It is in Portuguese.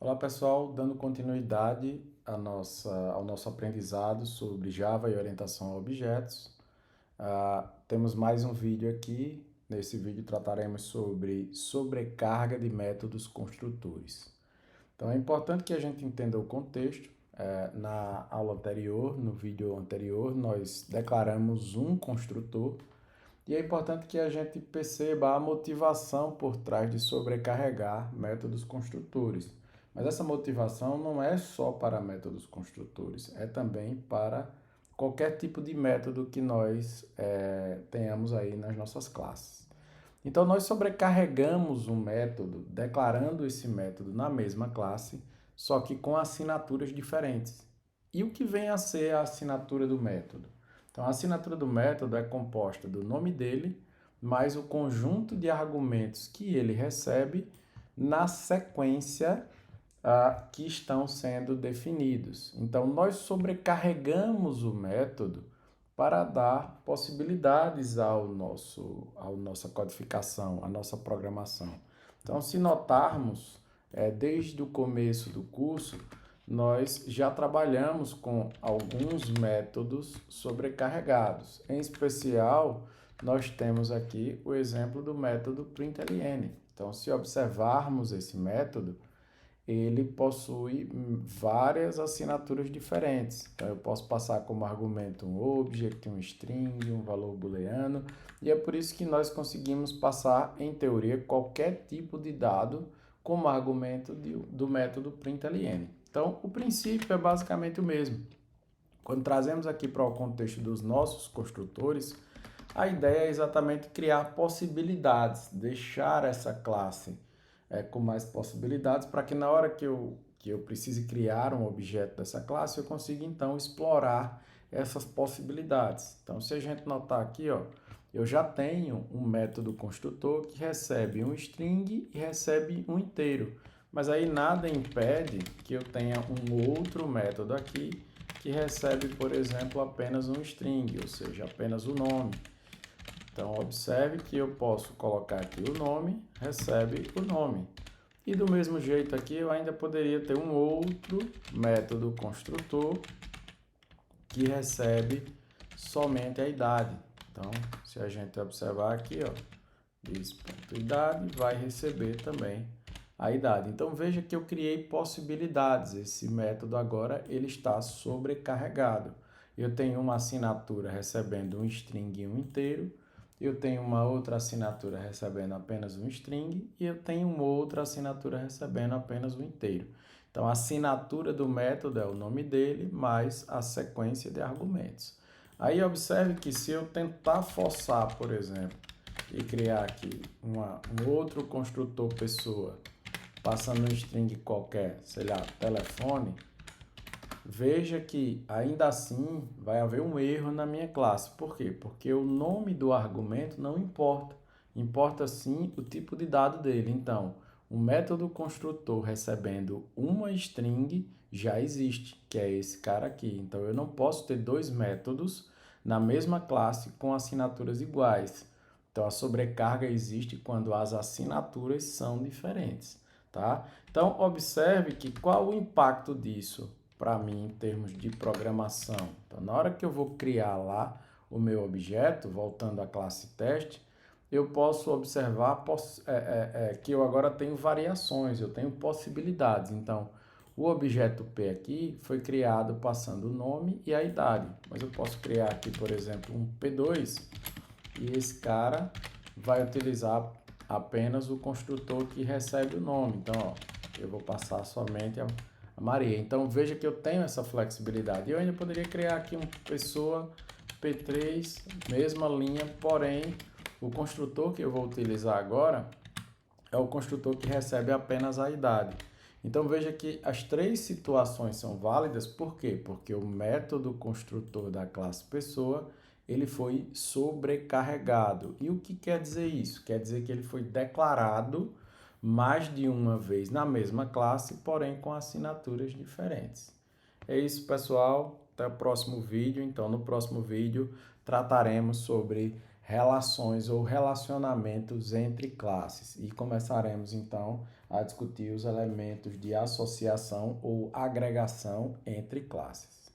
Olá pessoal, dando continuidade ao nosso aprendizado sobre Java e orientação a objetos. Temos mais um vídeo aqui. Nesse vídeo trataremos sobre sobrecarga de métodos construtores. Então é importante que a gente entenda o contexto. Na aula anterior, no vídeo anterior, nós declaramos um construtor e é importante que a gente perceba a motivação por trás de sobrecarregar métodos construtores. Mas essa motivação não é só para métodos construtores, é também para qualquer tipo de método que nós tenhamos aí nas nossas classes. Então, nós sobrecarregamos um método, declarando esse método na mesma classe, só que com assinaturas diferentes. E o que vem a ser a assinatura do método? Então, a assinatura do método é composta do nome dele, mais o conjunto de argumentos que ele recebe na sequência que estão sendo definidos. Então, nós sobrecarregamos o método para dar possibilidades à nossa codificação, à nossa programação. Então, se notarmos, desde o começo do curso, nós já trabalhamos com alguns métodos sobrecarregados. Em especial, nós temos aqui o exemplo do método println. Então, se observarmos esse método, ele possui várias assinaturas diferentes. Então, eu posso passar como argumento um object, um string, um valor booleano, e é por isso que nós conseguimos passar, em teoria, qualquer tipo de dado como argumento do método println. Então, o princípio é basicamente o mesmo. Quando trazemos aqui para o contexto dos nossos construtores, a ideia é exatamente criar possibilidades, deixar essa classe com mais possibilidades para que na hora que eu precise criar um objeto dessa classe, eu consiga então explorar essas possibilidades. Então, se a gente notar aqui, ó, eu já tenho um método construtor que recebe um string e recebe um inteiro. Mas aí nada impede que eu tenha um outro método aqui que recebe, por exemplo, apenas um string, ou seja, apenas o nome. Então, observe que eu posso colocar aqui o nome, recebe o nome. E do mesmo jeito aqui, eu ainda poderia ter um outro método construtor que recebe somente a idade. Então, se a gente observar aqui, ó, diz.idade vai receber também a idade. Então, veja que eu criei possibilidades. Esse método agora ele está sobrecarregado. Eu tenho uma assinatura recebendo um string e um inteiro, eu tenho uma outra assinatura recebendo apenas um string e eu tenho uma outra assinatura recebendo apenas um inteiro. Então, a assinatura do método é o nome dele mais a sequência de argumentos. Aí, observe que se eu tentar forçar, por exemplo, e criar aqui um outro construtor pessoa, passando um string qualquer, sei lá, telefone, veja que ainda assim vai haver um erro na minha classe. Por quê? Porque o nome do argumento não importa. Importa sim o tipo de dado dele. Então, o método construtor recebendo uma string já existe, que é esse cara aqui. Então, eu não posso ter dois métodos na mesma classe com assinaturas iguais. Então, a sobrecarga existe quando as assinaturas são diferentes, tá? Então, observe que qual o impacto disso para mim em termos de programação. Então, na hora que eu vou criar lá o meu objeto, voltando à classe teste, eu posso observar que eu agora tenho variações, eu tenho possibilidades. Então, o objeto P aqui foi criado passando o nome e a idade. Mas eu posso criar aqui, por exemplo, um P2 e esse cara vai utilizar apenas o construtor que recebe o nome. Então, ó, eu vou passar somente a Maria. Então, veja que eu tenho essa flexibilidade. Eu ainda poderia criar aqui uma pessoa P3, mesma linha, porém, o construtor que eu vou utilizar agora é o construtor que recebe apenas a idade. Então, veja que as três situações são válidas. Por quê? Porque o método construtor da classe pessoa ele foi sobrecarregado. E o que quer dizer isso? Quer dizer que ele foi declarado mais de uma vez na mesma classe, porém com assinaturas diferentes. É isso, pessoal. Até o próximo vídeo. Então, no próximo vídeo, trataremos sobre relações ou relacionamentos entre classes e começaremos, então, a discutir os elementos de associação ou agregação entre classes.